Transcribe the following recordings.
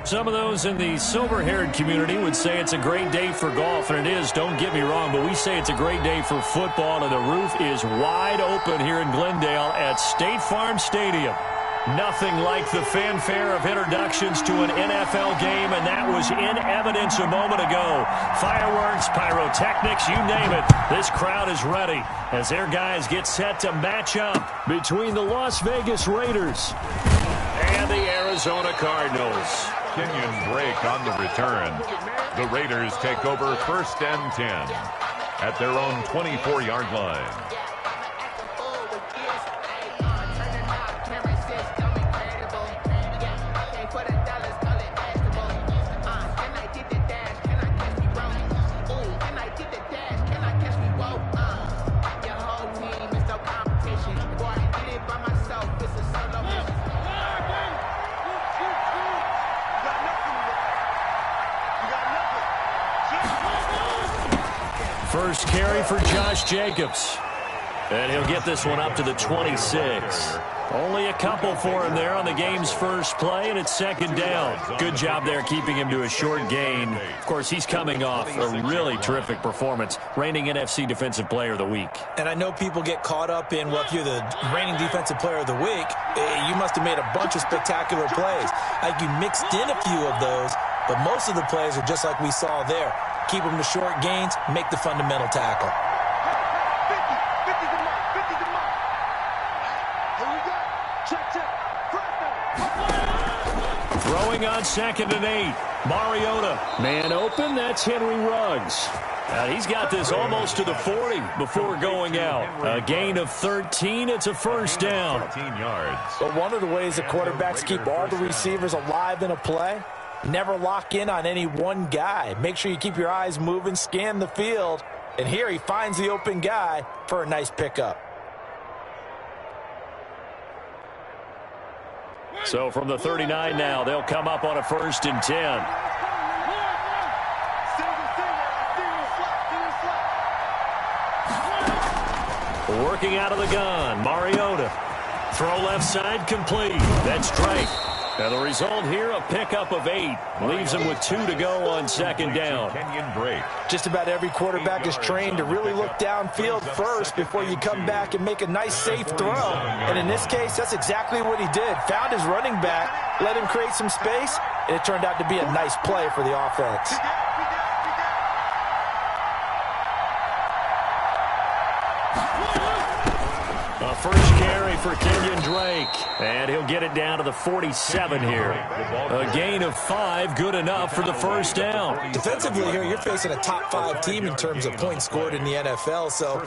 Some of those in the silver-haired community would say it's a great day for golf, and it is, don't get me wrong, but we say it's a great day for football, and the roof is wide open here in Glendale at State Farm Stadium. Nothing like the fanfare of introductions to an NFL game, and that was in evidence a moment ago. Fireworks, pyrotechnics, you name it. This crowd is ready as their guys get set to match up between the Las Vegas Raiders and the Arizona Cardinals. Kenyon Drake on the return. The Raiders take over 1st and 10 at their own 24-yard line. First carry for Josh Jacobs. And he'll get this one up to the 26. Only a couple for him there on the game's first play, and it's 2nd down. Good job there keeping him to a short gain. Of course, he's coming off a really terrific performance, reigning NFC Defensive Player of the Week. And I know people get caught up in, well, if you're the reigning Defensive Player of the Week, you must have made a bunch of spectacular plays. Like you mixed in a few of those, but most of the plays are just like we saw there. Keep them to short gains, make the fundamental tackle. Throwing on 2nd and 8. Mariota. Man open, that's Henry Ruggs. He's got this almost to the 40 before going out. A gain of 13, it's a 1st down. 13 yards. But one of the ways the quarterbacks keep all the receivers alive in a play, never lock in on any one guy. Make sure you keep your eyes moving, scan the field. And here he finds the open guy for a nice pickup. So from the 39 now, they'll come up on a 1st and 10. Working out of the gun, Mariota. Throw left side complete. That's Drake. Now the result here, a pickup of 8. Leaves him with 2 to go on 2nd down. Kenyon Drake. Just about every quarterback is trained to really look downfield first before you come back and make a nice safe throw. And in this case, that's exactly what he did. Found his running back, let him create some space, and it turned out to be a nice play for the offense. First carry for Kenyon Drake, and he'll get it down to the 47 here. A gain of 5, good enough for the 1st down. Defensively here, you're facing a top 5 team in terms of points scored in the NFL, so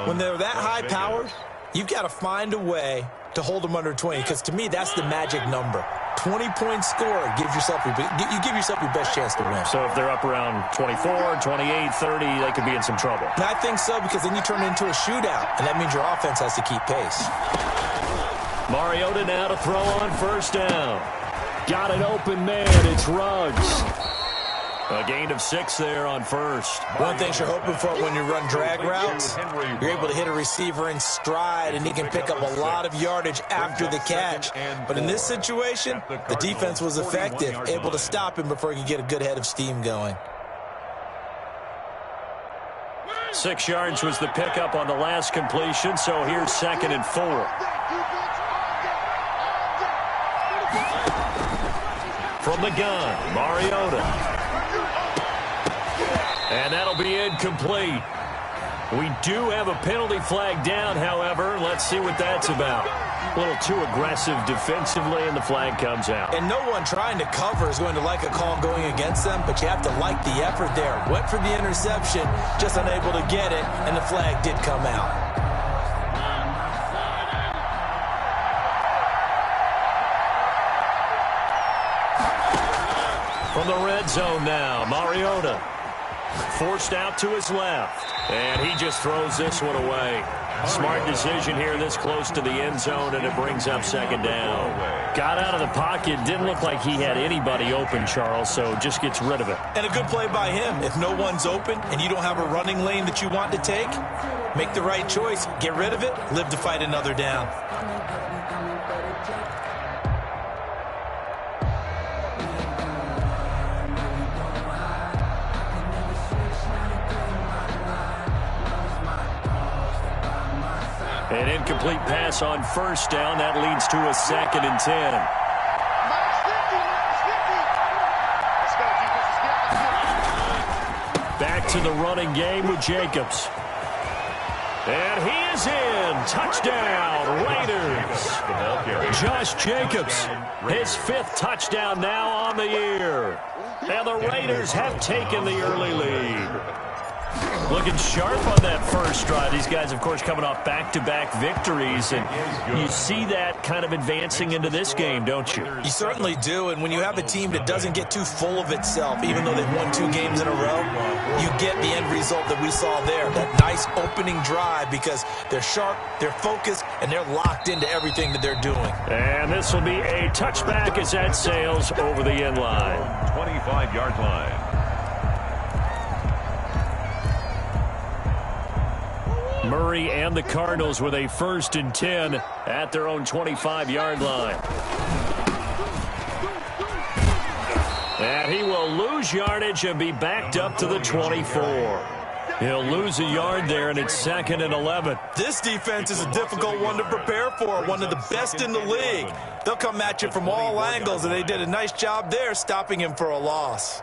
when they're that high-powered, you've got to find a way to hold them under 20, because to me, that's the magic number. 20 points scored, you give yourself your best chance to win. So if they're up around 24, 28, 30, they could be in some trouble. And I think so, because then you turn it into a shootout, and that means your offense has to keep pace. Mariota now to throw on 1st down. Got an open man, it's Ruggs. A gain of 6 there on 1st. One thing you're hoping for when you run drag routes, you're able to hit a receiver in stride, and he can pick up a lot of yardage after the catch. But in this situation, the defense was effective, able to stop him before he could get a good head of steam going. 6 yards was the pickup on the last completion, so here's 2nd and 4. From the gun, Mariota. And that'll be incomplete. We do have a penalty flag down, however. Let's see what that's about. A little too aggressive defensively, and the flag comes out. And no one trying to cover is going to like a call going against them, but you have to like the effort there. Went for the interception, just unable to get it, and the flag did come out. From the red zone now, Mariota. Forced out to his left, and he just throws this one away. Smart decision here this close to the end zone, and it brings up 2nd down. Got out of the pocket, didn't look like he had anybody open, Charles, so just gets rid of it. And a good play by him. If no one's open and you don't have a running lane that you want to take, make the right choice, get rid of it, live to fight another down. An incomplete pass on first down. That leads to a 2nd and 10. Back to the running game with Jacobs. And he is in. Touchdown, Raiders. Josh Jacobs, his 5th touchdown now on the year. And the Raiders have taken the early lead. Looking sharp on that first drive. These guys, of course, coming off back-to-back victories. And you see that kind of advancing into this game, don't you? You certainly do. And when you have a team that doesn't get too full of itself, even though they've won 2 games in a row, you get the end result that we saw there. That nice opening drive because they're sharp, they're focused, and they're locked into everything that they're doing. And this will be a touchback as that sails over the end line. 25-yard line. Murray and the Cardinals with a 1st and 10 at their own 25-yard line. And he will lose yardage and be backed up to the 24. He'll lose a yard there, and it's 2nd and 11. This defense is a difficult one to prepare for, one of the best in the league. They'll come at you from all angles, and they did a nice job there stopping him for a loss.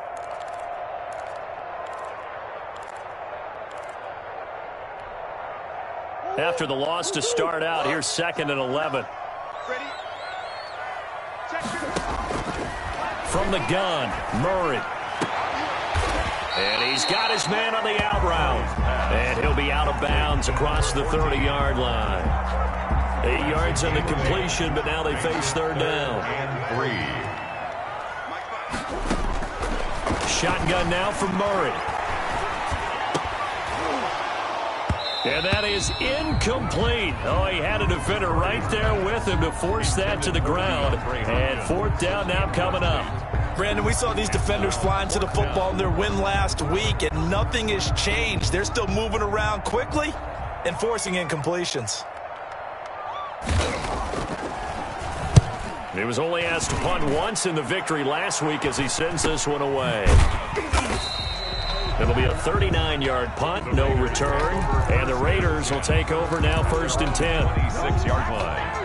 After the loss to start out, here's 2nd and 11. From the gun, Murray. And he's got his man on the out route. And he'll be out of bounds across the 30-yard line. 8 yards on the completion, but now they face 3rd down. And 3. Shotgun now from Murray. And that is incomplete. Oh, he had a defender right there with him to force that to the ground. And 4th down now coming up. Brandon, we saw these defenders flying to the football in their win last week, and nothing has changed. They're still moving around quickly and forcing incompletions. He was only asked to punt once in the victory last week as he sends this one away. It'll be a 39-yard punt, no return. And the Raiders will take over now 1st and 10. 26-yard line.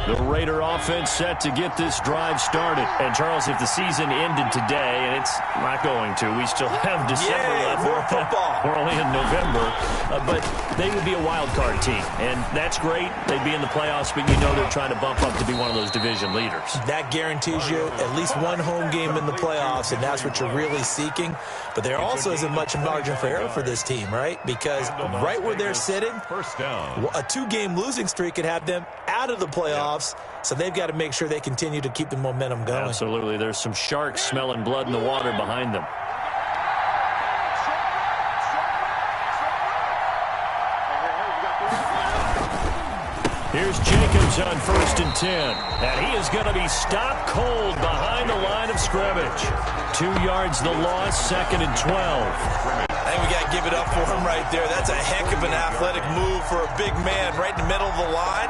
The Raider offense set to get this drive started. And, Charles, if the season ended today, and it's not going to, we still have December left. More football. We're only in November. But they would be a wild card team. And that's great. They'd be in the playoffs, but you know they're trying to bump up to be one of those division leaders. That guarantees you at least one home game in the playoffs, and that's what you're really seeking. But there also isn't much margin for error for this team, right? Because right where they're sitting, 1st down. a 2-game losing streak could have them out of the playoffs. So they've got to make sure they continue to keep the momentum going. Absolutely. There's some sharks smelling blood in the water behind them. Here's Jacobs on 1st and 10. And he is going to be stopped cold behind the line of scrimmage. 2 yards the loss, 2nd and 12. I think we got to give it up for him right there. That's a heck of an athletic move for a big man right in the middle of the line.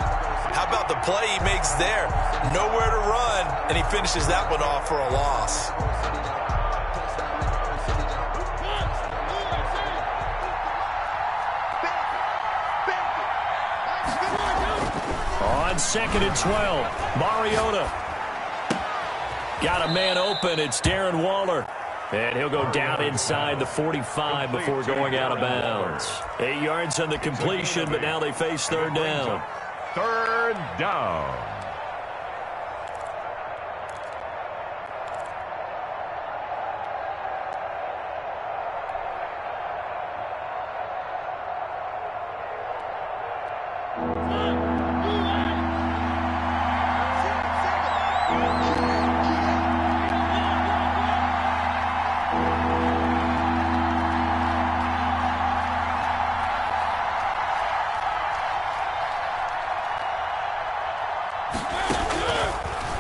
How about the play he makes there? Nowhere to run, and he finishes that one off for a loss. On 2nd and 12, Mariota. Got a man open. It's Darren Waller. And he'll go down inside the 45 before going out of bounds. 8 yards on the completion, but now they face 3rd down. 3rd down.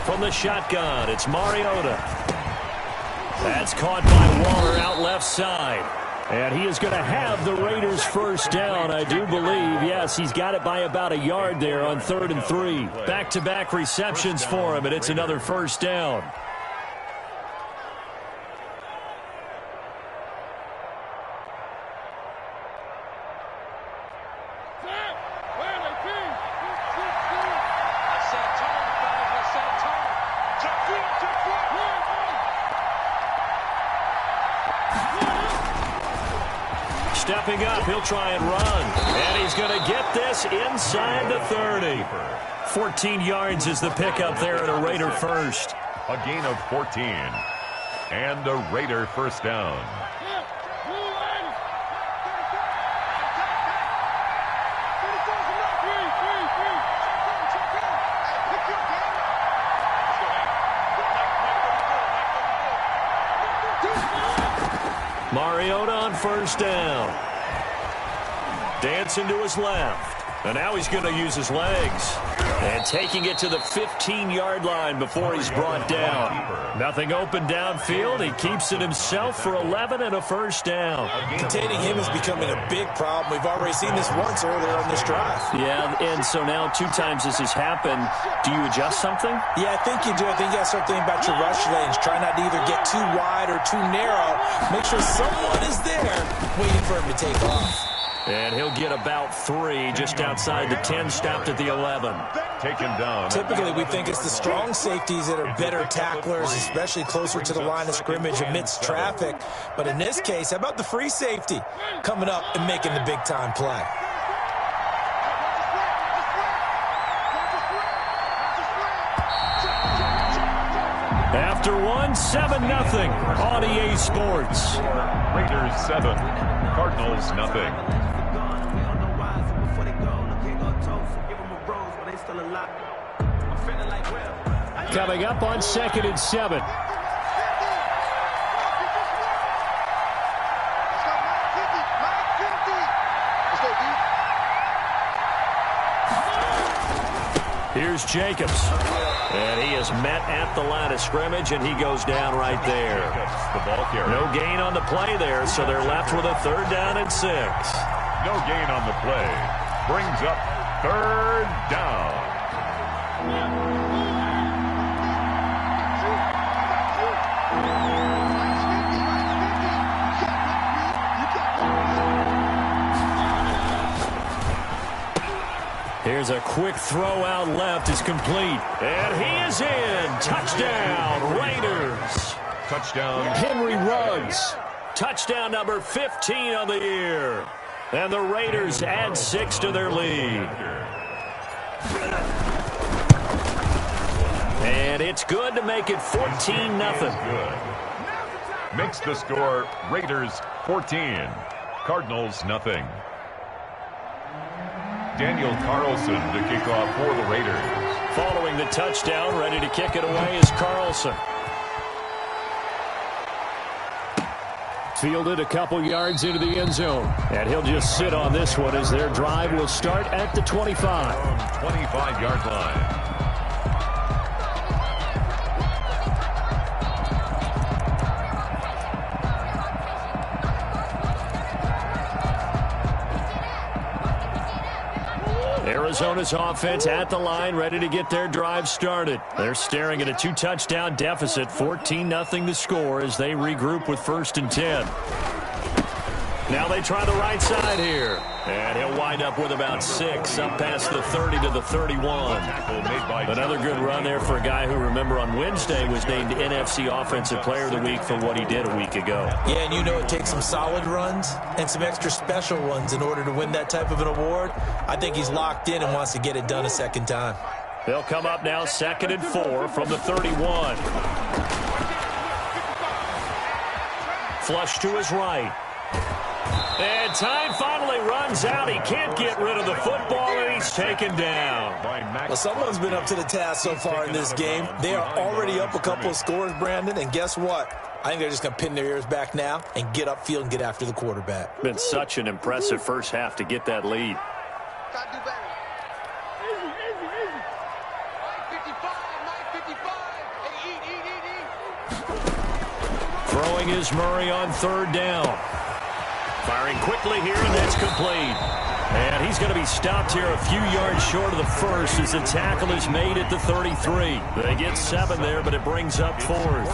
From the shotgun, it's Mariota. That's caught by Waller out left side. And he is going to have the Raiders 1st down, I do believe. Yes, he's got it by about a yard there on 3rd and 3. Back-to-back receptions for him, and it's another 1st down. stepping up. He'll try and run. And he's going to get this inside the 30. 14 yards is the pickup there at a Raider first. A gain of 14. And a Raider first down. Mariota on first down. Dancing to his left. And now he's going to use his legs. And taking it to the 15-yard line before he's brought down. Nothing open downfield. He keeps it himself for 11 and a first down. Containing him is becoming a big problem. We've already seen this once earlier on this drive. Yeah, and so now 2 times this has happened. Do you adjust something? Yeah, I think you do. I think you got to start thinking about your rush lanes. Try not to either get too wide or too narrow. Make sure someone is there waiting for him to take off. And he'll get about 3 just outside the 10, stopped at the 11. Taken down. Typically, we think it's the strong safeties that are better tacklers, especially closer to the line of scrimmage amidst traffic. But in this case, how about the free safety coming up and making the big-time play? After 1, 7-0 on EA Sports. Raiders 7, Cardinals nothing. Coming up on 2nd and 7. Here's Jacobs. And he is met at the line of scrimmage, and he goes down right there. No gain on the play there, so they're left with a 3rd down and 6. No gain on the play. Brings up 3rd down. Here's a quick throw out left. Is complete. And he is in. Touchdown, Raiders. Touchdown. Henry Ruggs. Touchdown number 15 on the year. And the Raiders add 6 to their lead. And it's good to make it 14-0. Makes the score Raiders 14, Cardinals nothing. Daniel Carlson to kick off for the Raiders. Following the touchdown, ready to kick it away is Carlson. Fielded a couple yards into the end zone. And he'll just sit on this one as their drive will start at the 25. 25-yard line. Arizona's offense at the line, ready to get their drive started. They're staring at a 2-touchdown deficit, 14-0 the score as they regroup with 1st and 10. Now they try the right side here. And he'll wind up with about 6, up past the 30 to the 31. Another good run there for a guy who, remember, on Wednesday was named NFC Offensive Player of the Week for what he did a week ago. Yeah, and you know it takes some solid runs and some extra special ones in order to win that type of an award. I think he's locked in and wants to get it done a second time. They'll come up now 2nd and 4 from the 31. Flush to his right. And time finally runs out. He can't get rid of the football, and he's taken down. Well, someone's been up to the task so far in this game. They are already up a couple of scores, Brandon, and guess what? I think they're just going to pin their ears back now and get upfield and get after the quarterback. Been such an impressive first half to get that lead. Throwing is Murray on 3rd down. Firing quickly here, and that's complete. And he's going to be stopped here a few yards short of the first as the tackle is made at the 33. They get 7 there, but it brings up 4th.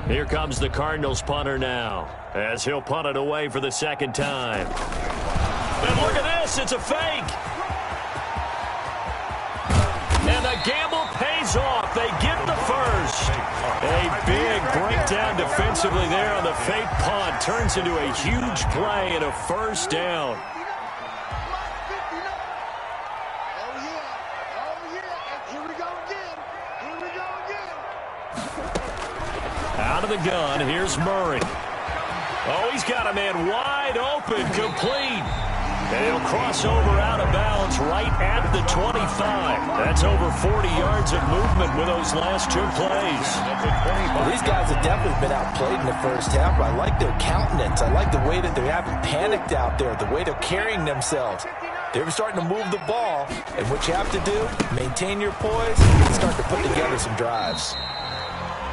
Here comes the Cardinals punter now as he'll punt it away for the 2nd time. And look at this, it's a fake. And the gamble pays off. They get the first. A big good defensively there on the fake punt. Turns into a huge play and a first down. Out of the gun, here's Murray. Oh, he's got a man wide open, complete. And he'll cross over out of bounds right at the 25. That's over 40 yards of movement with those last two plays. Well, these guys have definitely been outplayed in the first half. I like their countenance. I like the way that they haven't panicked out there, the way they're carrying themselves. They're starting to move the ball, and what you have to do, maintain your poise and start to put together some drives.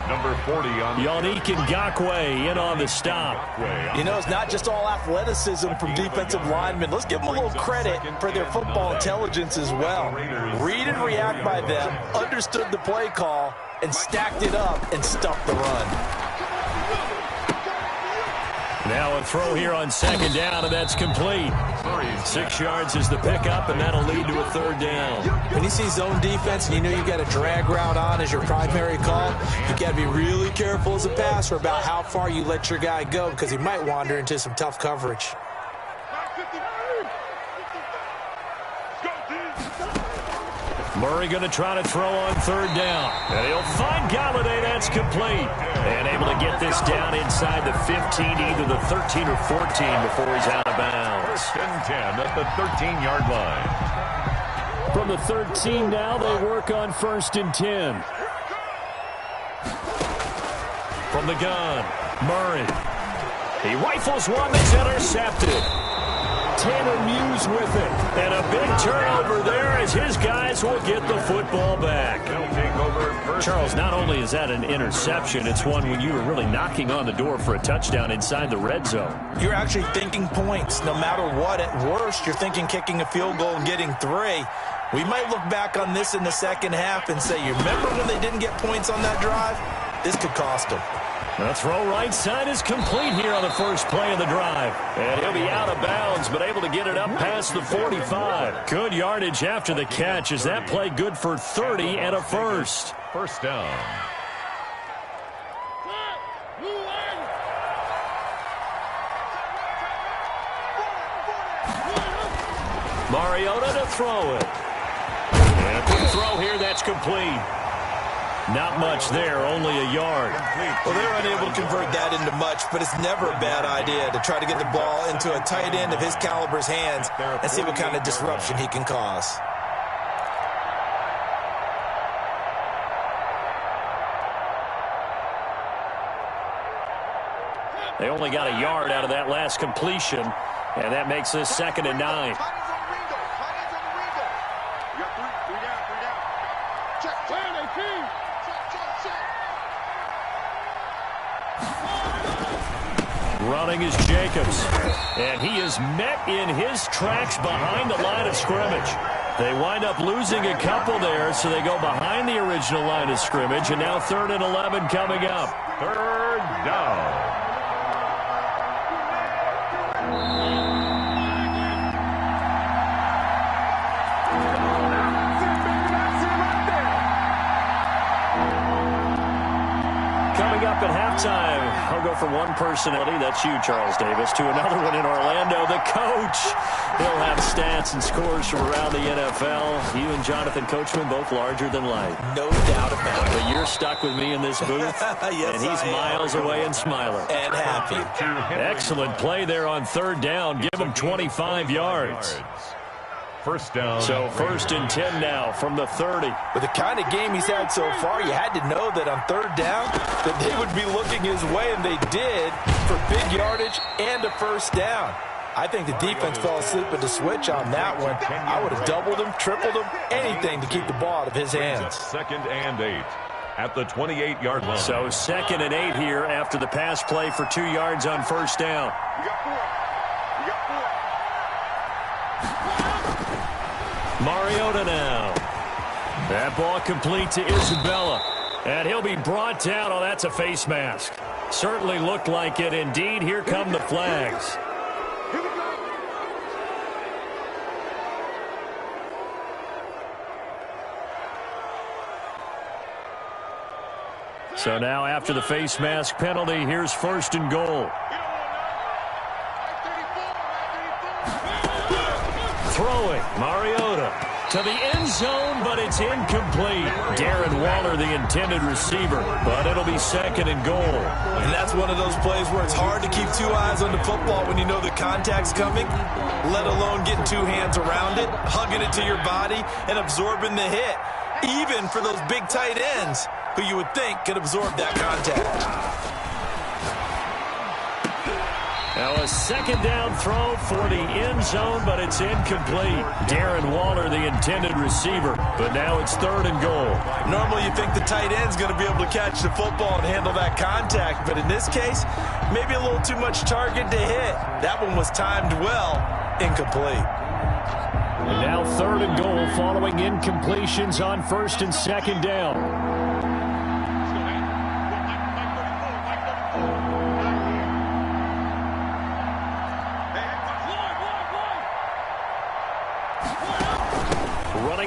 Number 40 on Yannick Ngakoue in on the stop. You know, it's not just all athleticism from defensive linemen. Let's give them a little credit for their football intelligence as well. Read and react by them, understood the play call, and stacked it up and stuffed the run. Now a throw here on second down, and that's complete. 6 yards is the pickup, and that'll lead to a third down. When you see zone defense and you know you've got a drag route on as your primary call, you've got to be really careful as a passer about how far you let your guy go because he might wander into some tough coverage. Murray going to try to throw on third down. And he'll find Galladay. That's complete. And able to get this down inside the 15, either the 13 or 14 before he's out of bounds. First and 10 at the 13-yard line. From the 13 now, they work on first and 10. From the gun, Murray. He rifles one that's intercepted. Tanner Muse with it. And a big turnover there as his guys will get the football back. Charles, not only is that an interception, it's one when you were really knocking on the door for a touchdown inside the red zone. You're actually thinking points no matter what. At worst, you're thinking kicking a field goal and getting 3. We might look back on this in the second half and say, you remember when they didn't get points on that drive? This could cost them. The throw right side is complete here on the first play of the drive. And he'll be out of bounds, but able to get it up past the 45. Good yardage after the catch. Is that play good for 30 and a first? First down. Mariota to throw it. And a quick throw here, that's complete. Not much there, only a yard. Well, they're unable to convert that into much, but it's never a bad idea to try to get the ball into a tight end of his caliber's hands and see what kind of disruption he can cause. They only got a yard out of that last completion, and that makes this 2nd and 9. Running is Jacobs, and he is met in his tracks behind the line of scrimmage. They wind up losing a couple there, so they go behind the original line of scrimmage, and now 3rd and 11 coming up. 3rd down. Coming up at halftime, I'll go from one personality, that's you, Charles Davis, to another one in Orlando, the coach. He'll have stats and scores from around the NFL. You and Jonathan Coachman, both larger than life. No doubt about it. But you're stuck with me in this booth, yes, and he's miles away and smiling. And happy. Excellent play there on 3rd down. Give him 25 yards. First down. So 1st and 10 now from the 30. With the kind of game he's had so far, you had to know that on 3rd down that they would be looking his way, and they did, for big yardage and a first down. I think the defense fell asleep at the switch on that one. I would have doubled him, tripled him, anything to keep the ball out of his hands. 2nd and 8 at the 28-yard line. So 2nd and 8 here after the pass play for 2 yards on first down. Mariota now. That ball complete to Isabella. And he'll be brought down. Oh, that's a face mask. Certainly looked like it. Indeed, here come the flags. So now after the face mask penalty, here's 1st and goal. Throwing, Mariota to the end zone, but it's incomplete. Darren Waller, the intended receiver, but it'll be 2nd and goal. And that's one of those plays where it's hard to keep 2 eyes on the football when you know the contact's coming, let alone getting 2 hands around it, hugging it to your body, and absorbing the hit, even for those big tight ends who you would think could absorb that contact. Now a 2nd down throw for the end zone, but it's incomplete. Darren Waller, the intended receiver, but now it's 3rd and goal. Normally you think the tight end's going to be able to catch the football and handle that contact, but in this case, maybe a little too much target to hit. That one was timed well, incomplete. And now 3rd and goal following incompletions on 1st and 2nd down.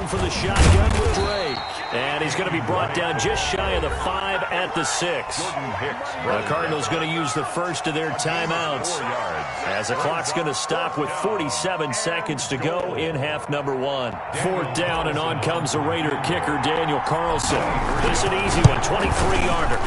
For the shotgun with Drake. And he's going to be brought down just shy of the 5 at the 6. The Cardinals going to use the first of their timeouts as the clock's going to stop with 47 seconds to go in half number 1. 4th down, and on comes the Raider kicker, Daniel Carlson. This is an easy one, 23-yarder.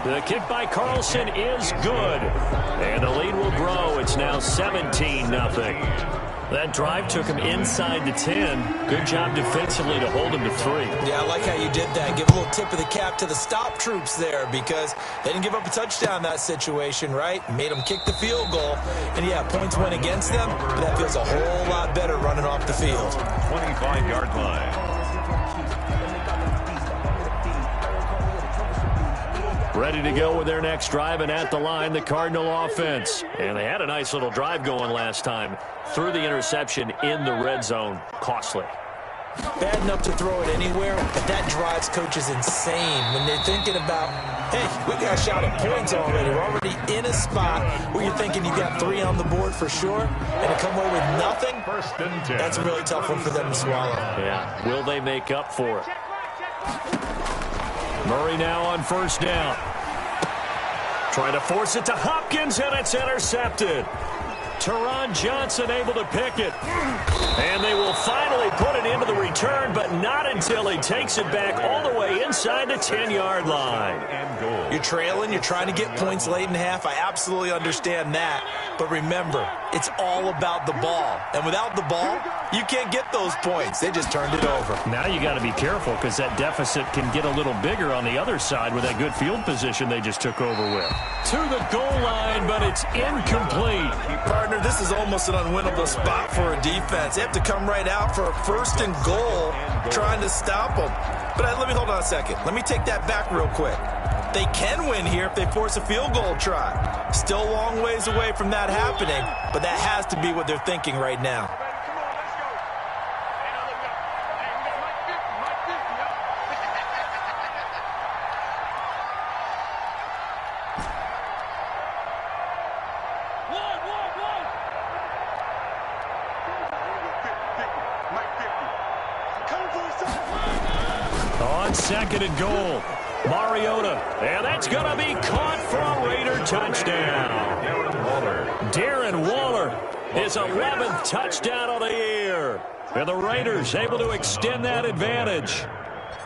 The kick by Carlson is good. And the lead will grow. It's now 17-0. That drive took him inside the 10. Good job defensively to hold him to 3. Yeah, I like how you did that. Give a little tip of the cap to the stop troops there because they didn't give up a touchdown in that situation, right? Made them kick the field goal. And, yeah, points went against them, but that feels a whole lot better running off the field. 25-yard line. Ready to go with their next drive, and at the line, the Cardinal offense. And they had a nice little drive going last time. Threw the interception in the red zone. Costly. Bad enough to throw it anywhere, but that drives coaches insane when they're thinking about, hey, we got a shot at points already. We're already in a spot where you're thinking you got 3 on the board for sure, and to come away with nothing, 1st and 10. That's a really tough one for them to swallow. Yeah, will they make up for it? Murray now on 1st down. Trying to force it to Hopkins, and it's intercepted. Teron Johnson able to pick it. And they will finally put it into the return, but not until he takes it back all the way inside the 10-yard line. You're trailing. You're trying to get points late in half. I absolutely understand that. But remember, it's all about the ball. And without the ball, you can't get those points. They just turned it over. Now you got to be careful because that deficit can get a little bigger on the other side with that good field position they just took over with. To the goal line, but it's incomplete. Partner, this is almost an unwinnable spot for a defense. They have to come right out for a 1st and goal trying to stop them. But let me hold on a second. Let me take that back real quick. They can win here if they force a field goal try. Still a long ways away from that happening, but that has to be what they're thinking right now. On 2nd and goal, Mariota, and that's going to be caught for a Raider touchdown. Darren Waller, his 11th touchdown of the year. And the Raiders able to extend that advantage.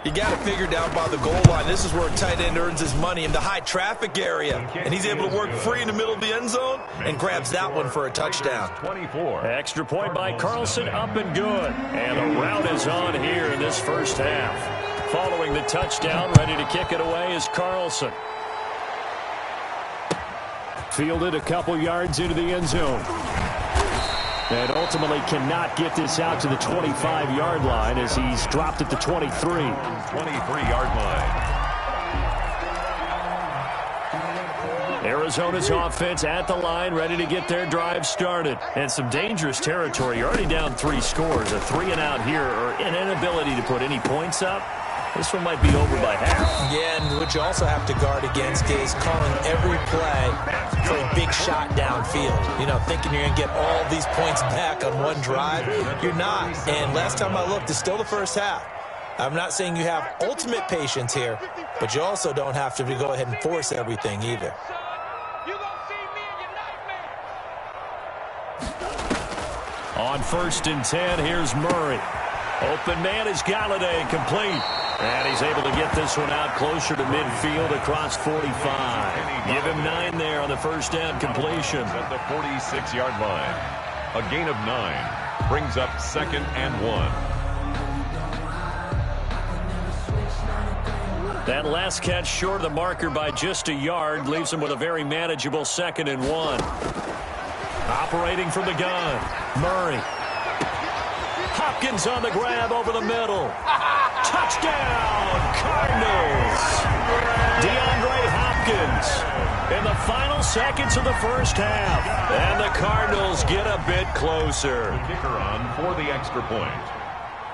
You got to figure down by the goal line. This is where a tight end earns his money in the high traffic area. And he's able to work free in the middle of the end zone and grabs that one for a touchdown. 24. Extra point by Carlson, up and good. And the route is on here in this first half. Following the touchdown, ready to kick it away is Carlson. Fielded a couple yards into the end zone. And ultimately cannot get this out to the 25-yard line as he's dropped at the 23. 23-yard line. Arizona's offense at the line, ready to get their drive started. And some dangerous territory. You're already down 3 scores. A 3-and-out here, or an inability to put any points up. This one might be over by half. Yeah, and what you also have to guard against is calling every play for a big shot downfield. You know, thinking you're going to get all these points back on one drive. You're not. And last time I looked, it's still the first half. I'm not saying you have ultimate patience here, but you also don't have to go ahead and force everything either. On 1st and 10, here's Murray. Open man is Galladay, complete. And he's able to get this one out closer to midfield across 45. Give him 9 there on the first down completion. At the 46-yard line. A gain of 9 brings up 2nd and 1. That last catch short of the marker by just a yard leaves him with a very manageable 2nd and 1. Operating from the gun, Murray. Hopkins on the grab over the middle. Touchdown, Cardinals. DeAndre Hopkins in the final seconds of the first half. And the Cardinals get a bit closer. The kicker on for the extra point.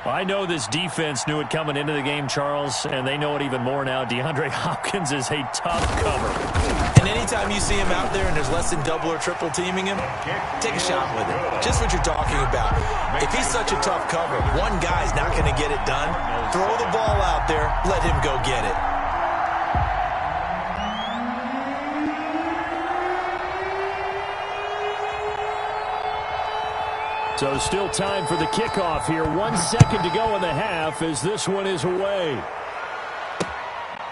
I know this defense knew it coming into the game, Charles, and they know it even more now. DeAndre Hopkins is a tough cover. And anytime you see him out there and there's less than double or triple teaming him, take a shot with him. Just what you're talking about. If he's such a tough cover, one guy's not going to get it done. Throw the ball out there, let him go get it. So still time for the kickoff here. 1 second to go in the half as this one is away.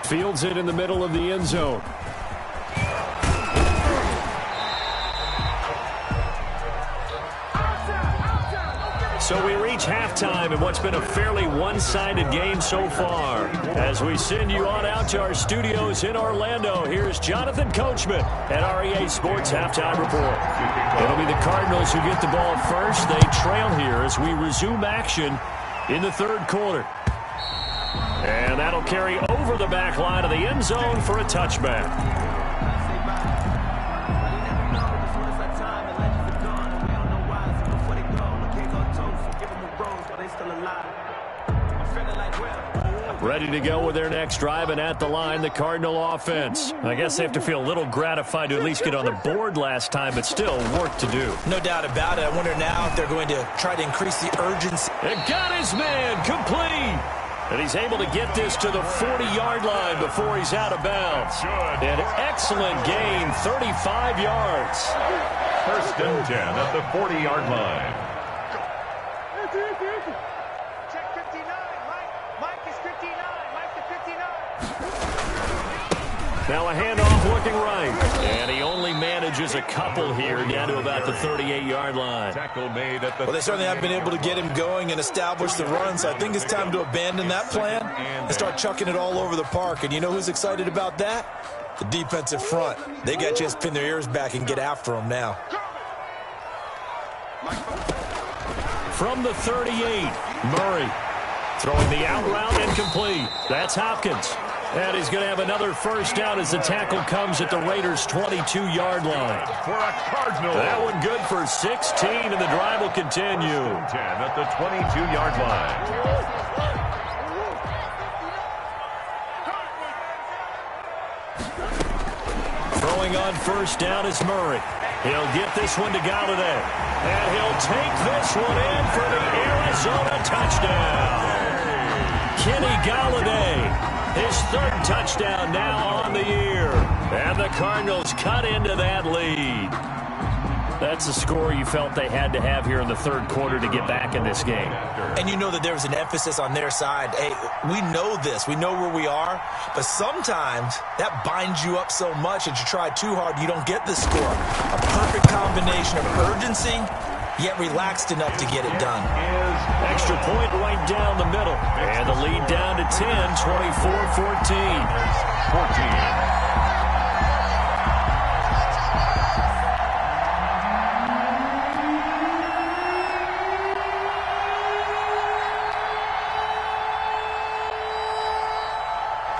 Fields it in the middle of the end zone. So we reach halftime in what's been a fairly one-sided game so far. As we send you on out to our studios in Orlando, here's Jonathan Coachman at REA Sports Halftime Report. It'll be the Cardinals who get the ball first. They trail here as we resume action in the 3rd quarter. And that'll carry over the back line of the end zone for a touchback. Ready to go with their next drive, and at the line, the Cardinal offense. I guess they have to feel a little gratified to at least get on the board last time, but still work to do. No doubt about it. I wonder now if they're going to try to increase the urgency. And got his man complete. And he's able to get this to the 40-yard line before he's out of bounds. An excellent gain, 35 yards. 1st and 10 at the 40-yard line. Now a handoff looking right. And he only manages a couple here down to about the 38-yard line. Tackle made at the Well, they certainly have been able to get him going and establish the run, so I think it's time to abandon that plan and start chucking it all over the park. And you know who's excited about that? The defensive front. They got a chance to pin their ears back and get after him now. From the 38, Murray throwing the out route incomplete. That's Hopkins. And he's going to have another first down as the tackle comes at the Raiders' 22-yard line. For a Cardinal. That one good for 16, and the drive will continue. 10 at the 22-yard line. Throwing on first down is Murray. He'll get this one to Galladay. And he'll take this one in for the Arizona touchdown. Kenny Galladay. His 3rd touchdown now on the year. And the Cardinals cut into that lead. That's the score you felt they had to have here in the 3rd quarter to get back in this game. And you know that there was an emphasis on their side. Hey, we know this. We know where we are. But sometimes that binds you up so much that you try too hard, you don't get the score. A perfect combination of urgency, yet relaxed enough to get it done. Extra point right down the middle. And the lead down to 10, 24-14. 14.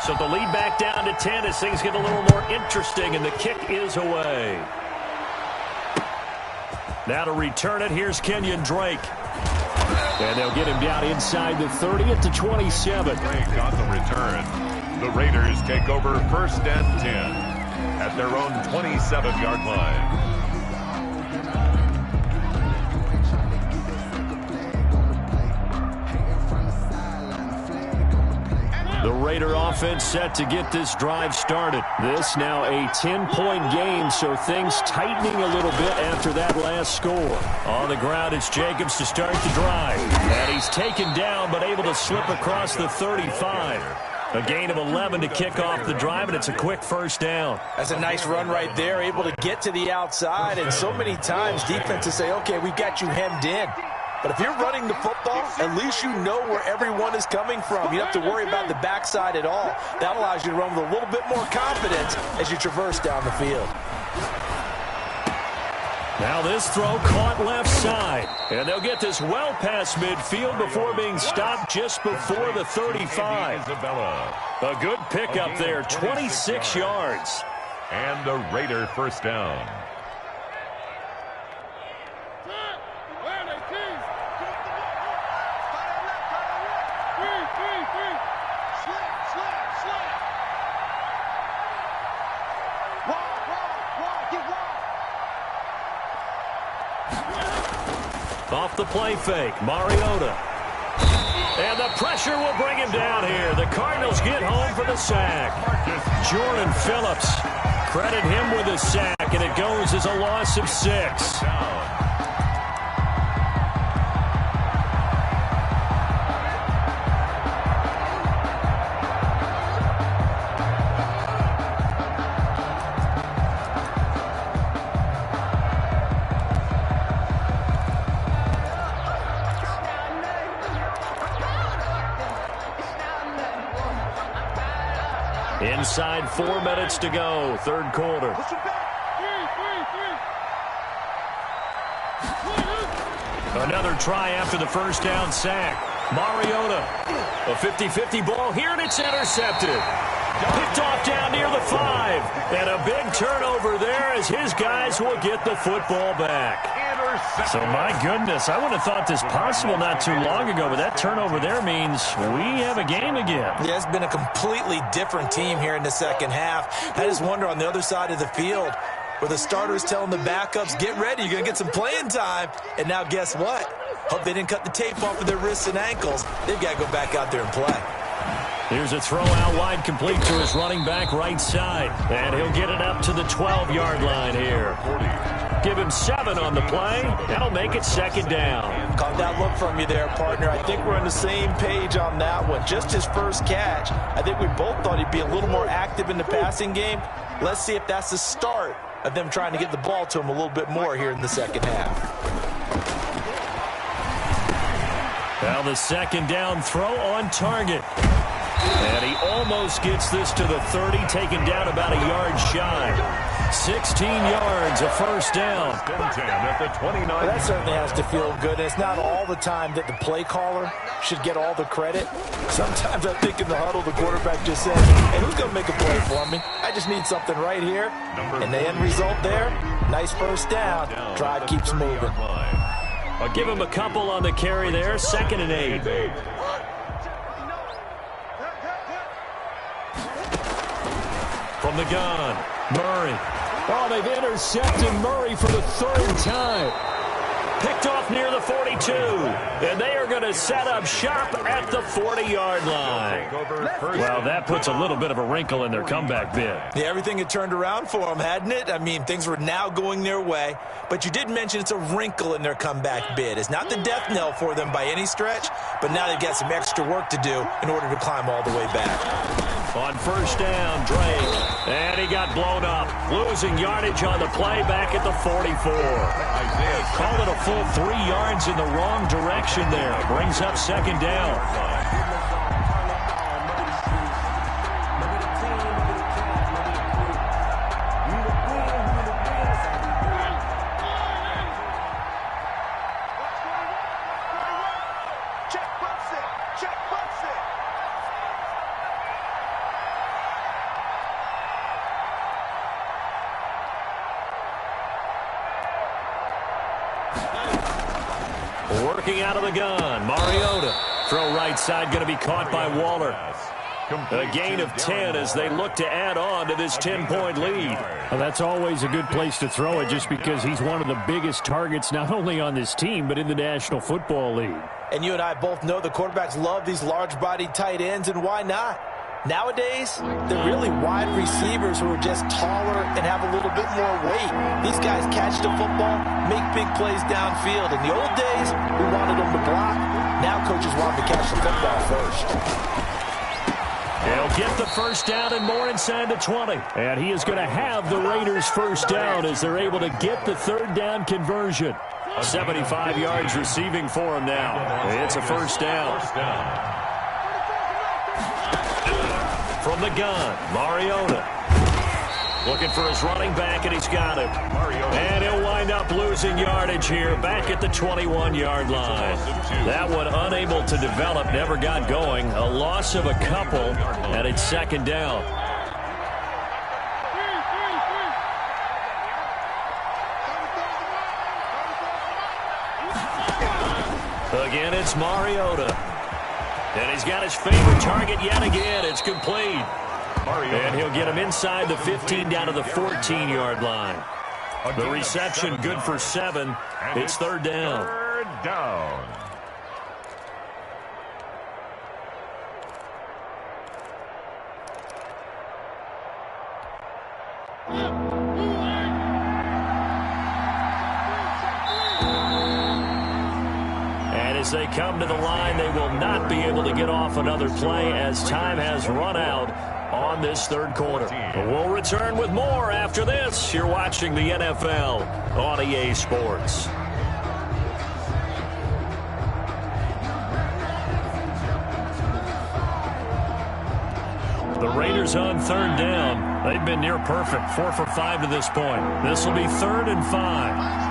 So the lead back down to 10 as things get a little more interesting, and the kick is away. Now to return it, here's Kenyon Drake. And they'll get him down inside the 30 at the 27. Drake on the return. The Raiders take over 1st and 10 at their own 27-yard line. Raider offense set to get this drive started. This now a 10-point game, so things tightening a little bit after that last score. On the ground, it's Jacobs to start the drive. And he's taken down, but able to slip across the 35. A gain of 11 to kick off the drive, and it's a quick first down. That's a nice run right there, able to get to the outside. And so many times defenses say, okay, we've got you hemmed in. But if you're running the football, at least you know where everyone is coming from. You don't have to worry about the backside at all. That allows you to run with a little bit more confidence as you traverse down the field. Now this throw caught left side. And they'll get this well past midfield before being stopped just before the 35. A good pickup there, 26 yards. And a Raider first down. Off the play fake, Mariota. And the pressure will bring him down here. The Cardinals get home for the sack. Jordan Phillips, credit him with a sack, and it goes as a loss of 6. Inside 4 minutes to go, third quarter. Another try after the first down sack. Mariota, a 50-50 ball here, and it's intercepted. Picked off down near the 5. And a big turnover there as his guys will get the football back. So, my goodness, I would have thought this possible not too long ago, but that turnover there means we have a game again. Yeah, it's been a completely different team here in the second half. I just wonder on the other side of the field where the starters telling the backups, get ready, you're going to get some playing time. And now guess what? Hope they didn't cut the tape off of their wrists and ankles. They've got to go back out there and play. Here's a throw out wide, complete to his running back right side. And he'll get it up to the 12-yard line here. Give him 7 on the play. That'll make it second down. Caught that look from you there, partner. I think we're on the same page on that one. Just his first catch. I think we both thought he'd be a little more active in the passing game. Let's see if that's the start of them trying to get the ball to him a little bit more here in the second half. Well, the second down throw on target. And he almost gets this to the 30, taken down about a yard shy. 16 yards, a first down. At the 29. Well, that certainly has to feel good. And it's not all the time that the play caller should get all the credit. Sometimes I think in the huddle, the quarterback just says, hey, who's going to make a play for me? I just need something right here. And the end result there, nice first down. Drive keeps moving. I'll give him a couple on the carry there, 2nd and 8. From the gun, Murray. Oh, they've intercepted Murray for the 3rd time. Picked off near the 42. And they are going to set up shop at the 40-yard line. Well, that puts a little bit of a wrinkle in their comeback bid. Yeah, everything had turned around for them, hadn't it? I mean, things were now going their way. But you did mention it's a wrinkle in their comeback bid. It's not the death knell for them by any stretch, but now they've got some extra work to do in order to climb all the way back. On first down, Drake. And he got blown up. Losing yardage on the play back at the 44. Called it a full 3 yards in the wrong direction there. Brings up second down. Working out of the gun, Mariota. Throw right side, going to be caught by Waller. A gain of 10 as they look to add on to this 10-point lead. Well, that's always a good place to throw it just because he's one of the biggest targets not only on this team but in the National Football League. And you and I both know the quarterbacks love these large-bodied tight ends, and why not? Nowadays, they're really wide receivers who are just taller and have a little bit more weight. These guys catch the football, make big plays downfield. In the old days, we wanted them to block. Now coaches want them to catch the football first. He'll get the first down and more inside the 20. And he is going to have the Raiders first down as they're able to get the third down conversion. 75 yards receiving for him now. It's a first down. From the gun, Mariota. Looking for his running back, and he's got him. And he'll wind up losing yardage here back at the 21-yard line. That one unable to develop, never got going. A loss of a couple, and it's second down. Again, it's Mariota. And he's got his favorite target yet again. It's complete. And he'll get him inside the 15 down to the 14-yard line. The reception good for 7. It's third down. Third down. As they come to the line, they will not be able to get off another play as time has run out on this third quarter. We'll return with more after this. You're watching the NFL on EA Sports. The Raiders on third down. They've been near perfect, 4 for 5 to this point. This will be 3rd and 5.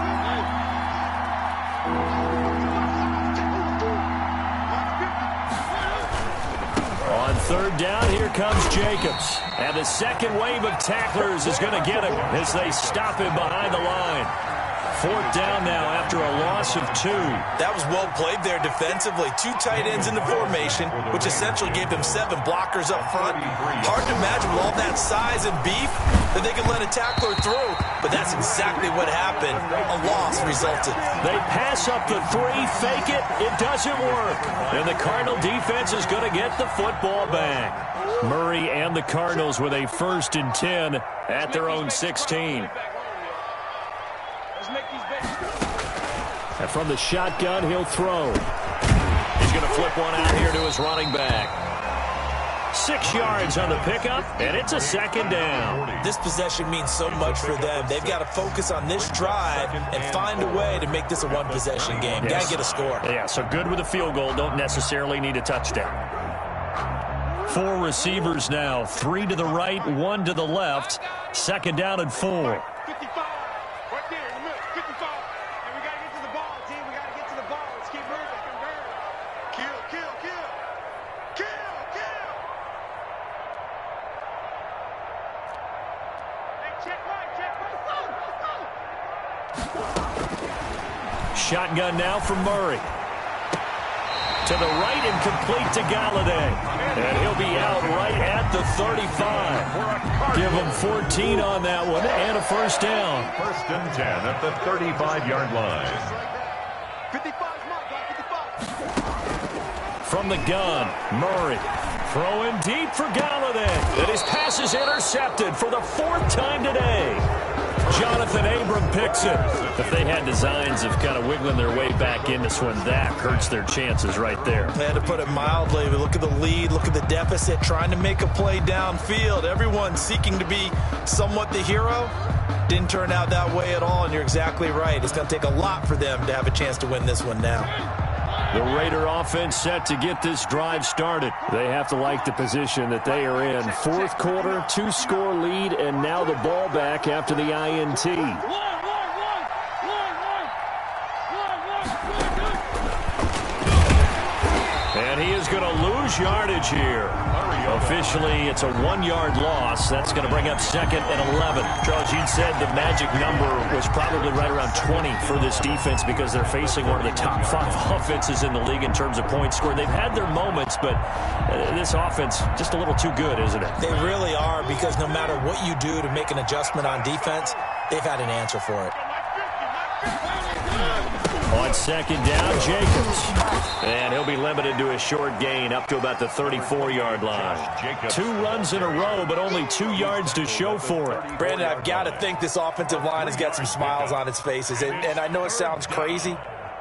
On third down, here comes Jacobs. And the second wave of tacklers is going to get him as they stop him behind the line. 4th down now after a loss of 2. That was well played there defensively. 2 tight ends in the formation, which essentially gave them 7 blockers up front. Hard to imagine with all that size and beef that they could let a tackler through. But that's exactly what happened. A loss resulted. They pass up the 3, fake it. It doesn't work. And the Cardinal defense is going to get the football back. Murray and the Cardinals with a 1st and 10 at their own 16. And from the shotgun, he'll throw. He's going to flip one out here to his running back. 6 yards on the pickup, and it's a second down. This possession means so much for them. They've got to focus on this drive and find a way to make this a one-possession game. Got to get a score. Yeah, so good with a field goal. Don't necessarily need a touchdown. 4 receivers now. 3 to the right, 1 to the left. Second down and 4. Shotgun now from Murray. To the right and complete to Galladay. And he'll be out right at the 35. Give him 14 on that one and a first down. 1st and 10 at the 35-yard line. From the gun, Murray. Throwing deep for Galladay. And his pass is intercepted for the 4th time today. Jonathan Abram picks it. If they had designs of kind of wiggling their way back in this one, that hurts their chances right there. They had to put it mildly. But look at the lead. Look at the deficit. Trying to make a play downfield. Everyone seeking to be somewhat the hero. Didn't turn out that way at all, and you're exactly right. It's going to take a lot for them to have a chance to win this one now. The Raider offense set to get this drive started. They have to like the position that they are in. 4th quarter, 2-score lead, and now the ball back after the INT. And he is going to lose yardage here. Officially, it's a 1-yard loss. That's going to bring up 2nd and 11. Charles, you said the magic number was probably right around 20 for this defense because they're facing one of the top 5 offenses in the league in terms of points scored. They've had their moments, but this offense just a little too good, isn't it? They really are, because no matter what you do to make an adjustment on defense, they've had an answer for it. On second down, Jacobs. And he'll be limited to a short gain up to about the 34-yard line. 2 runs in a row, but only 2 yards to show for it. Brandon, I've got to think this offensive line has got some smiles on its faces. And I know it sounds crazy,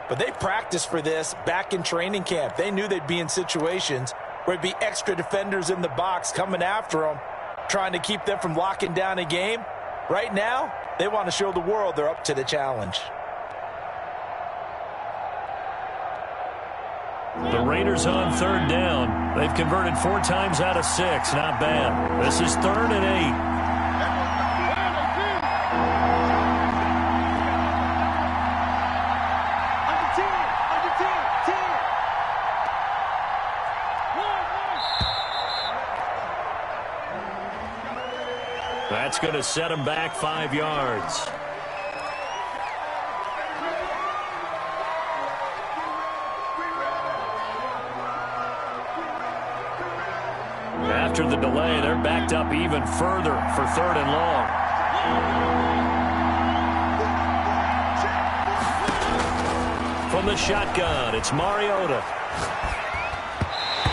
but they practiced for this back in training camp. They knew they'd be in situations where it'd be extra defenders in the box coming after them, trying to keep them from locking down a game. Right now, they want to show the world they're up to the challenge. The Raiders on third down. They've converted 4 times out of 6. Not bad. This is 3rd and 8. That's going to set him back 5 yards. After the delay, they're backed up even further for 3rd and long. From the shotgun, it's Mariota.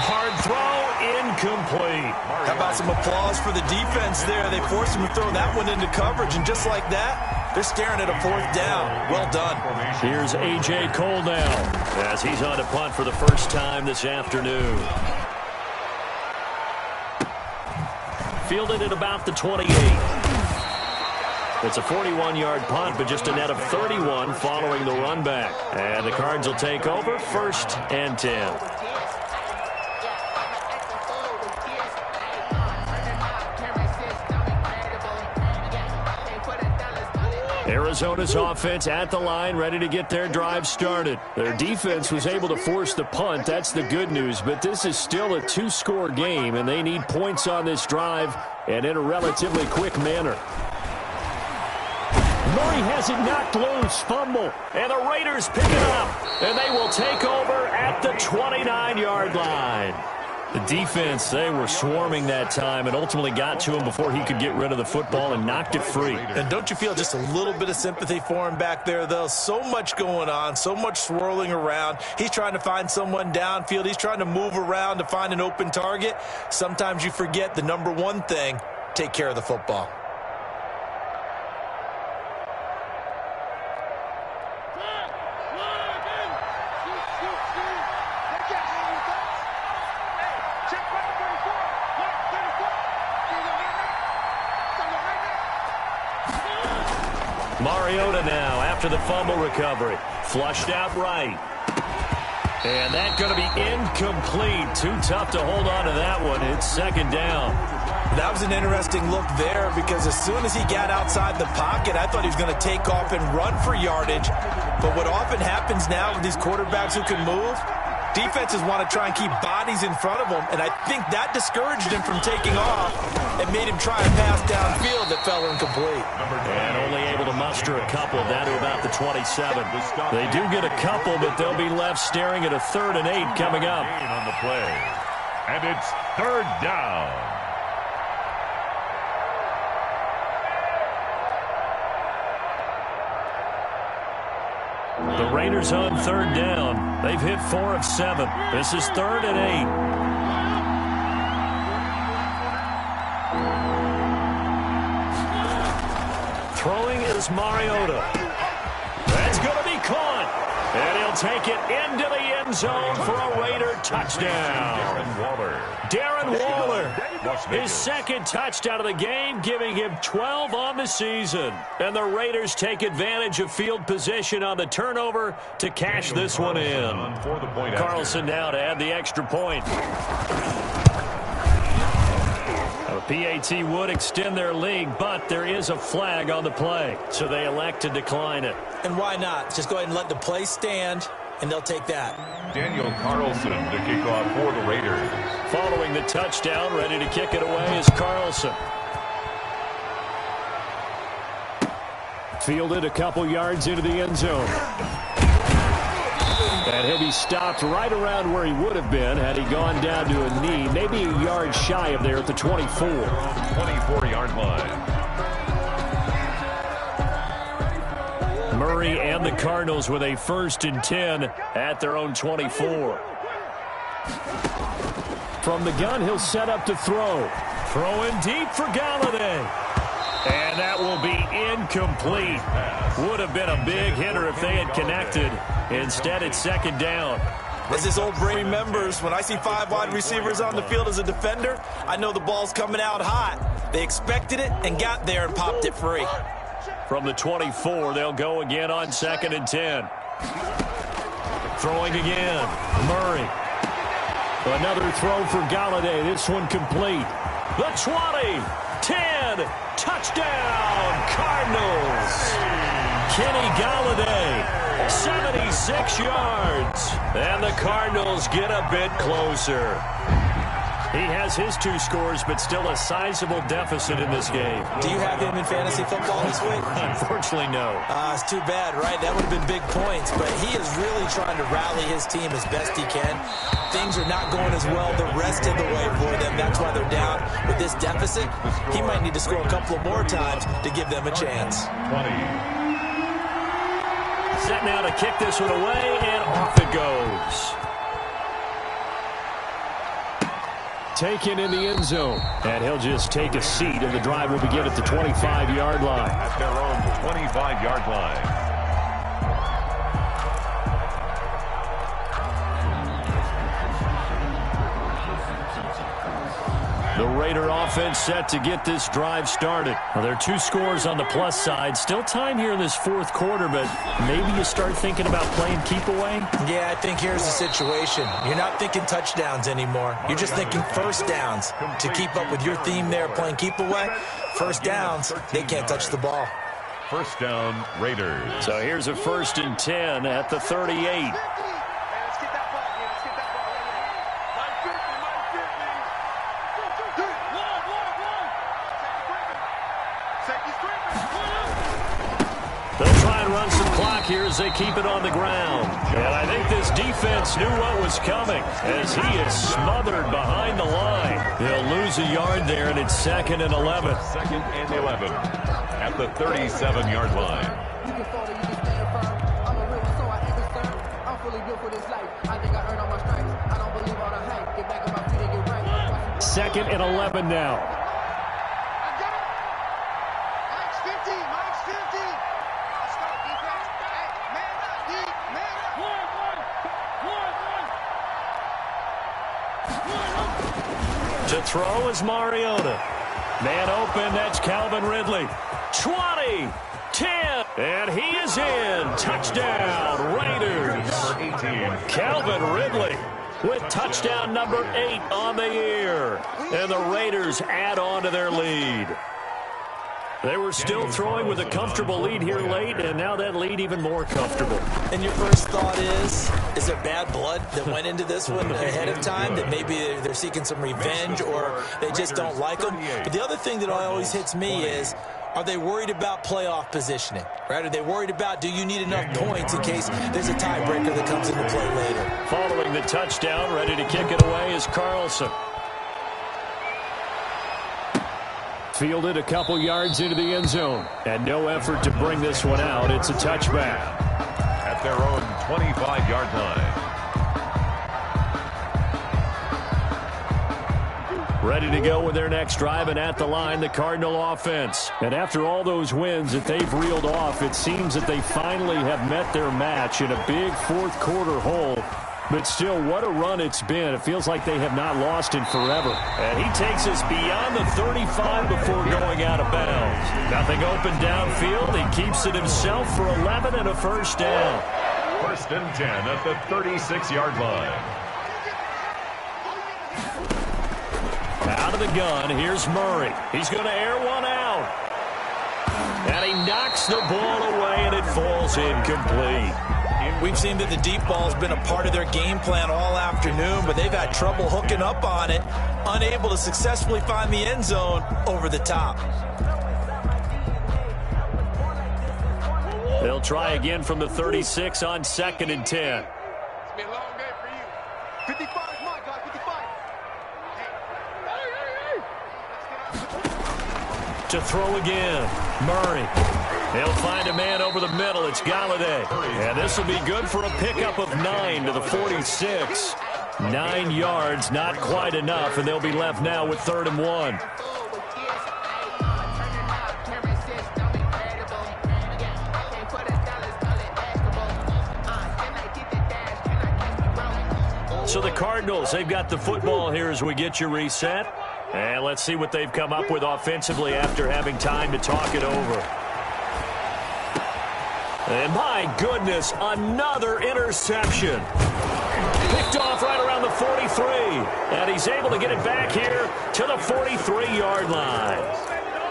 Hard throw, incomplete. How about some applause for the defense there? They forced him to throw that one into coverage, and just like that, they're staring at a 4th down. Well done. Here's A.J. Cole now as he's on to punt for the first time this afternoon. Fielded at about the 28. It's a 41-yard punt, but just a net of 31 following the run back. And the Cards will take over 1st and 10. Arizona's offense at the line, ready to get their drive started. Their defense was able to force the punt. That's the good news, but this is still a 2-score game, and they need points on this drive and in a relatively quick manner. Murray has it knocked loose, fumble, and the Raiders pick it up, and they will take over at the 29-yard line. The defense, they were swarming that time and ultimately got to him before he could get rid of the football and knocked it free. And don't you feel just a little bit of sympathy for him back there, though? So much going on, so much swirling around. He's trying to find someone downfield. He's trying to move around to find an open target. Sometimes you forget the number one thing, take care of the football. Mariota now after the fumble recovery. Flushed out right. And that's going to be incomplete. Too tough to hold on to that one. It's 2nd down. That was an interesting look there because as soon as he got outside the pocket, I thought he was going to take off and run for yardage. But what often happens now with these quarterbacks who can move, defenses want to try and keep bodies in front of them, and I think that discouraged him from taking off and made him try a pass downfield that fell incomplete. And only able to muster a couple down to about the 27. They do get a couple, but they'll be left staring at a 3rd and 8 coming up. On the play. And it's 3rd down. The Raiders on 3rd down. They've hit 4 of 7. This is 3rd and 8. Throwing is Mariota. That's going to be caught. And he'll take it into the end zone for a Raider touchdown. Darren Waller, his 2nd touchdown of the game, giving him 12 on the season. And the Raiders take advantage of field position on the turnover to cash this one in. Carlson now to add the extra point. The PAT would extend their lead, but there is a flag on the play, so they elect to decline it. And why not? Just go ahead and let the play stand, and they'll take that. Daniel Carlson to kick off for the Raiders. Following the touchdown, ready to kick it away is Carlson. Fielded a couple yards into the end zone. And he'll be stopped right around where he would have been had he gone down to a knee, maybe a yard shy of there at the 24. 24-yard line. Murray and the Cardinals with a 1st and 10 at their own 24. From the gun, he'll set up to throw. Throwing deep for Galladay. And that will be incomplete. Would have been a big hitter if they had connected. Instead, it's 2nd down. As this old brain remembers, when I see 5 wide receivers on the field as a defender, I know the ball's coming out hot. They expected it and got there and popped it free. From the 24, they'll go again on 2nd and 10. Throwing again. Murray. Another throw for Galladay. This one complete. The 20, 10, touchdown, Cardinals. Kenny Galladay, 76 yards. And the Cardinals get a bit closer. He has his 2 scores, but still a sizable deficit in this game. Do you have him in fantasy football this week? Unfortunately, no. It's too bad, right? That would have been big points, but he is really trying to rally his team as best he can. Things are not going as well the rest of the way for them. That's why they're down with this deficit. He might need to score a couple of more times to give them a chance. 20. Set now to kick this one away, and off it goes. Taken in the end zone. And he'll just take a seat, and the drive will begin at the 25-yard line. At their own 25-yard line. The Raider offense set to get this drive started. Well, there are 2 scores on the plus side. Still time here in this 4th quarter, but maybe you start thinking about playing keep away? Yeah, I think here's the situation. You're not thinking touchdowns anymore. You're just thinking 1st downs. To keep up with your theme there, playing keep away, 1st downs, they can't touch the ball. 1st down, Raiders. So here's a 1st and 10 at the 38. They'll try and run some clock here as they keep it on the ground. And I think this defense knew what was coming as he is smothered behind the line. They'll lose a yard there, and it's 2nd and 11. 2nd and 11 at the 37-yard line. 2nd and 11 now. To throw is Mariota. Man open, that's Calvin Ridley. 20, 10, and he is in. Touchdown, Raiders. Calvin Ridley with touchdown number 8 on the year. And the Raiders add on to their lead. They were still throwing with a comfortable lead here late, and now that lead even more comfortable. And your first thought is there bad blood that went into this one ahead of time, that maybe they're seeking some revenge or they just don't like them? But the other thing that always hits me is, are they worried about playoff positioning? Right? Are they worried about, do you need enough points in case there's a tiebreaker that comes into play later? Following the touchdown, ready to kick it away is Carlson. Fielded a couple yards into the end zone. And no effort to bring this one out. It's a touchback. At their own 25-yard line. Ready to go with their next drive, and at the line, the Cardinal offense. And after all those wins that they've reeled off, it seems that they finally have met their match in a big 4th quarter hole. But still, what a run it's been. It feels like they have not lost in forever. And he takes us beyond the 35 before going out of bounds. Nothing open downfield. He keeps it himself for 11 and a 1st down. 1st and 10 at the 36-yard line. Out of the gun, here's Murray. He's going to air one out. And he knocks the ball away, and it falls incomplete. We've seen that the deep ball has been a part of their game plan all afternoon, but they've had trouble hooking up on it, unable to successfully find the end zone over the top. They'll try again from the 36 on 2nd and 10. It's been a long day for you. 55, my God, 55. To throw again, Murray. He'll find a man over the middle. It's Galladay. And this will be good for a pickup of 9 to the 46. 9 yards, not quite enough, and they'll be left now with 3rd and 1. So the Cardinals, they've got the football here as we get you reset. And let's see what they've come up with offensively after having time to talk it over. And my goodness, another interception. Picked off right around the 43. And he's able to get it back here to the 43-yard line.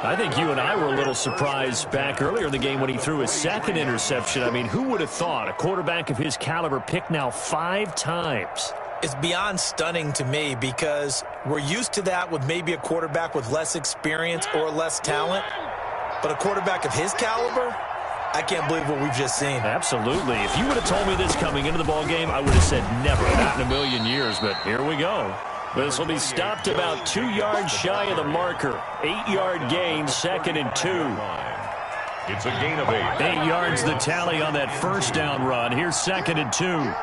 I think you and I were a little surprised back earlier in the game when he threw his 2nd interception. I mean, who would have thought a quarterback of his caliber picked now 5 times? It's beyond stunning to me because we're used to that with maybe a quarterback with less experience or less talent. But a quarterback of his caliber, I can't believe what we've just seen. Absolutely. If you would have told me this coming into the ballgame, I would have said never, not in a million years. But here we go. This will be stopped about 2 yards shy of the marker. 8-yard gain, 2nd and 2. It's a gain of 8. 8 yards the tally on that first down run. Here's 2nd and 2.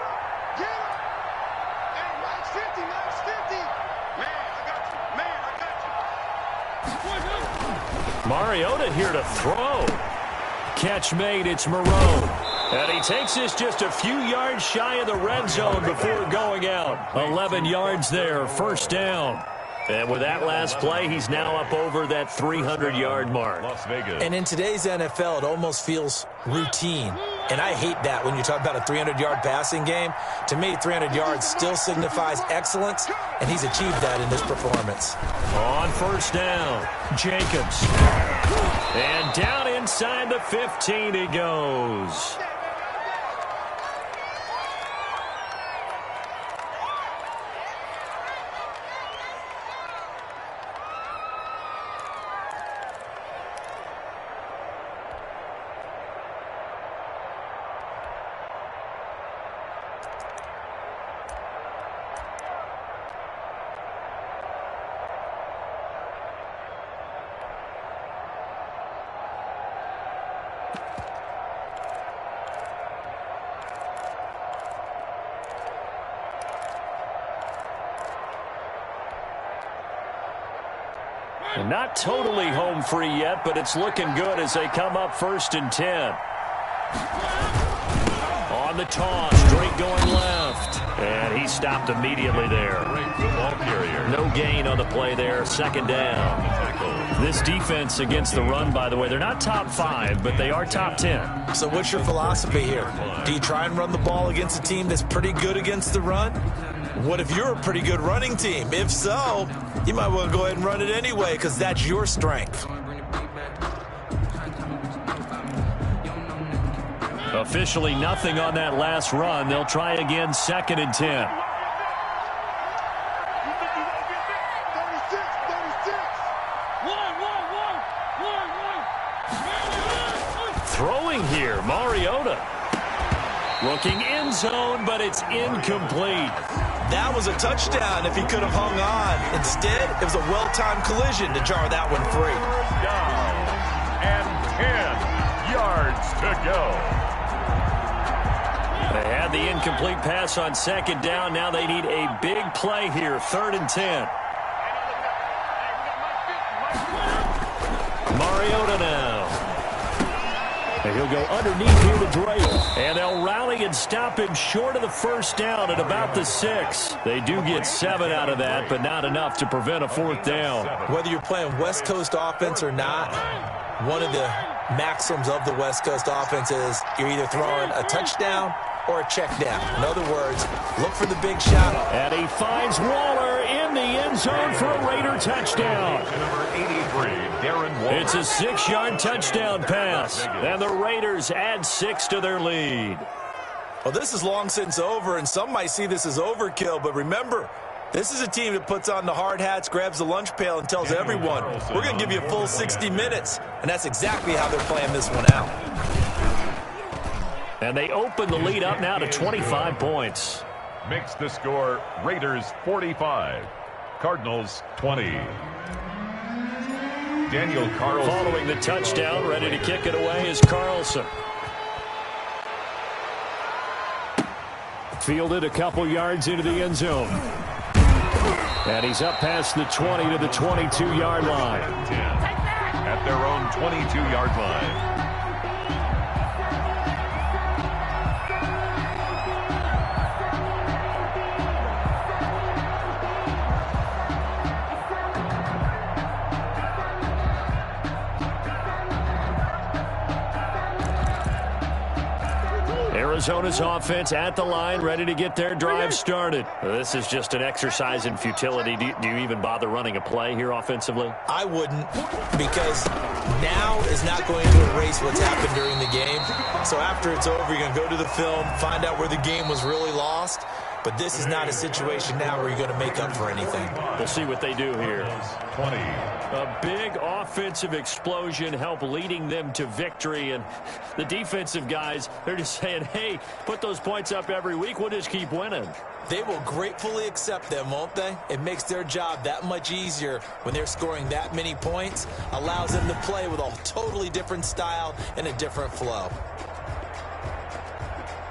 Mariota here to throw. Catch made, it's Moreau. And he takes this just a few yards shy of the red zone before going out. 11 yards there, 1st down. And with that last play, he's now up over that 300-yard mark. Las Vegas. And in today's NFL, it almost feels routine. And I hate that when you talk about a 300-yard passing game. To me, 300 yards still signifies excellence, and he's achieved that in this performance. On 1st down, Jacobs. And down inside the 15 he goes. Not totally home free yet, but it's looking good as they come up 1st and 10. On the toss, Drake going left. And he stopped immediately there. No gain on the play there, 2nd down. This defense against the run, by the way, they're not top 5, but they are top 10. So what's your philosophy here? Do you try and run the ball against a team that's pretty good against the run? What if you're a pretty good running team? If so, you might well go ahead and run it anyway because that's your strength. Officially nothing on that last run. They'll try again, 2nd and 10. Throwing here, Mariota. Looking end zone, but it's incomplete. That was a touchdown if he could have hung on. Instead, it was a well-timed collision to jar that one free. Down and 10 yards to go. They had the incomplete pass on 2nd down. Now they need a big play here, 3rd and 10. Mariota now. And he'll go underneath here to Drake. And they'll rally and stop him short of the 1st down at about the 6. They do get 7 out of that, but not enough to prevent a 4th down. Whether you're playing West Coast offense or not, one of the maxims of the West Coast offense is you're either throwing a touchdown or a check down. In other words, look for the big shot. And he finds Waller in the end zone for a Raider touchdown. Number 83, Darren Waller. It's a 6-yard touchdown pass. And the Raiders add 6 to their lead. Well, this is long since over, and some might see this as overkill. But remember, this is a team that puts on the hard hats, grabs the lunch pail, and tells everyone, we're going to give you a full 60 minutes. And that's exactly how they're playing this one out. And they open the lead up now to 25 points. Makes the score Raiders 45, Cardinals 20. Daniel Carlson. Following the touchdown, ready to kick it away is Carlson. Fielded a couple yards into the end zone. And he's up past the 20 to the 22-yard line. At their own 22-yard line. Arizona's offense at the line, ready to get their drive started. This is just an exercise in futility. Do you even bother running a play here offensively? I wouldn't, because now is not going to erase what's happened during the game. So after it's over, you're going to go to the film, find out where the game was really lost. But this is not a situation now where you're going to make up for anything. We'll see what they do here. 20. A big offensive explosion help leading them to victory. And the defensive guys, they're just saying, hey, put those points up every week. We'll just keep winning. They will gratefully accept them, won't they? It makes their job that much easier when they're scoring that many points. Allows them to play with a totally different style and a different flow.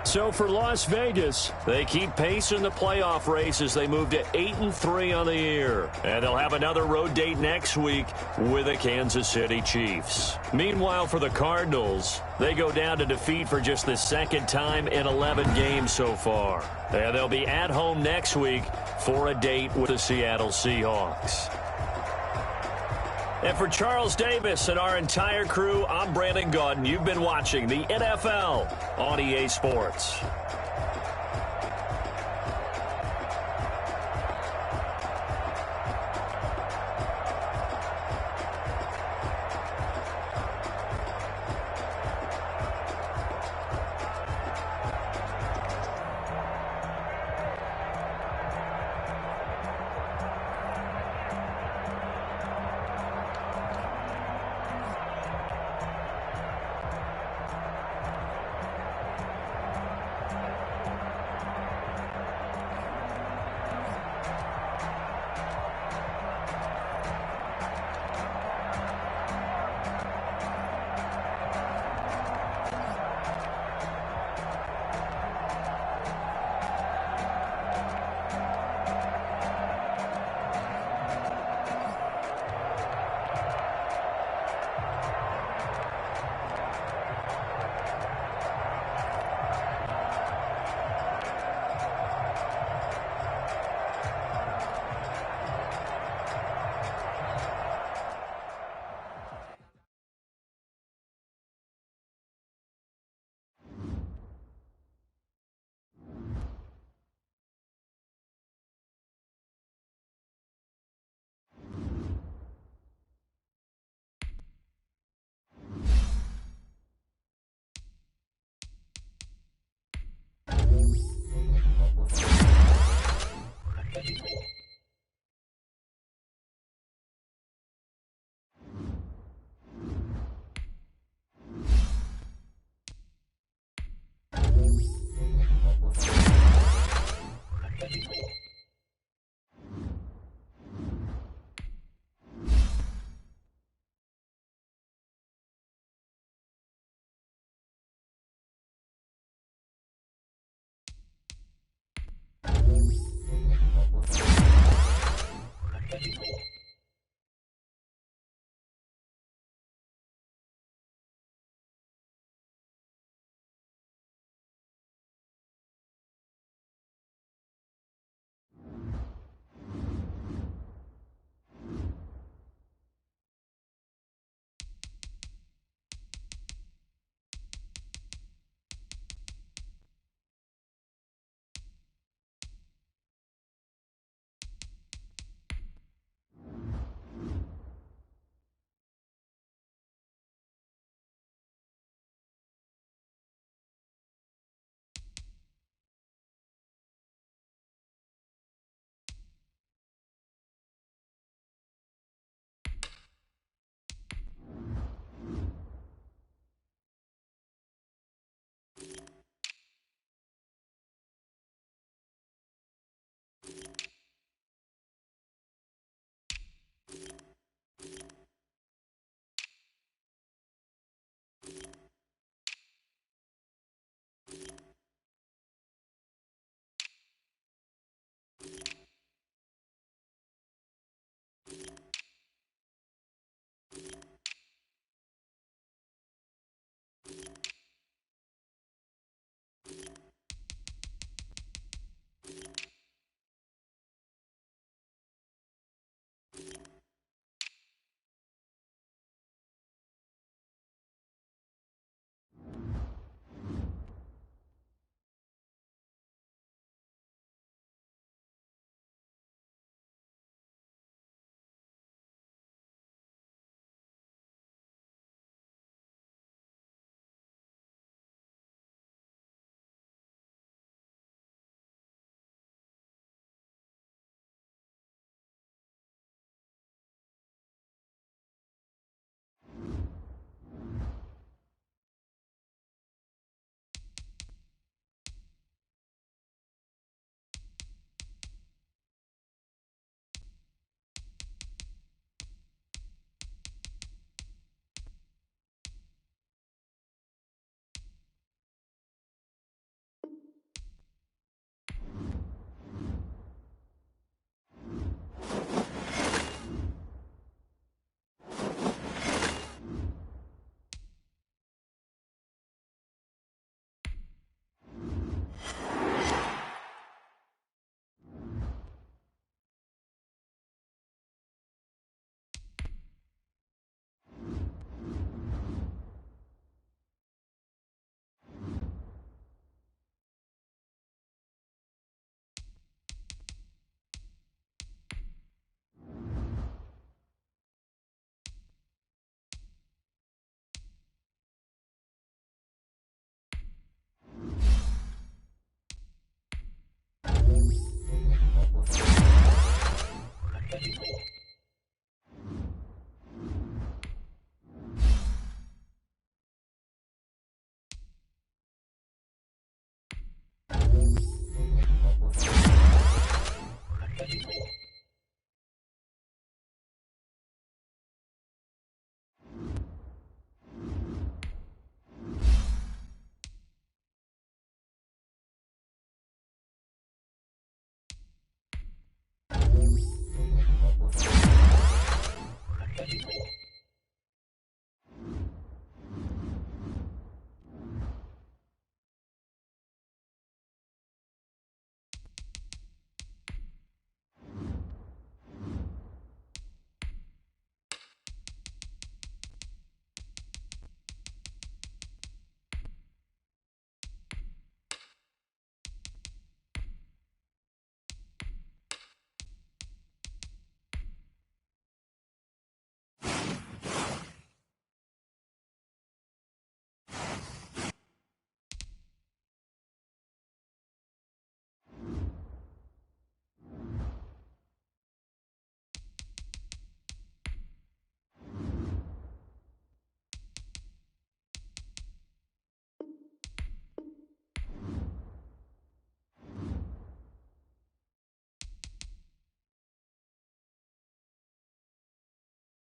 So for Las Vegas, they keep pace in the playoff race as they move to 8-3 on the year. And they'll have another road date next week with the Kansas City Chiefs. Meanwhile, for the Cardinals, they go down to defeat for just the second time in 11 games so far. And they'll be at home next week for a date with the Seattle Seahawks. And for Charles Davis and our entire crew, I'm Brandon Gaudin. You've been watching the NFL on EA Sports. Bye.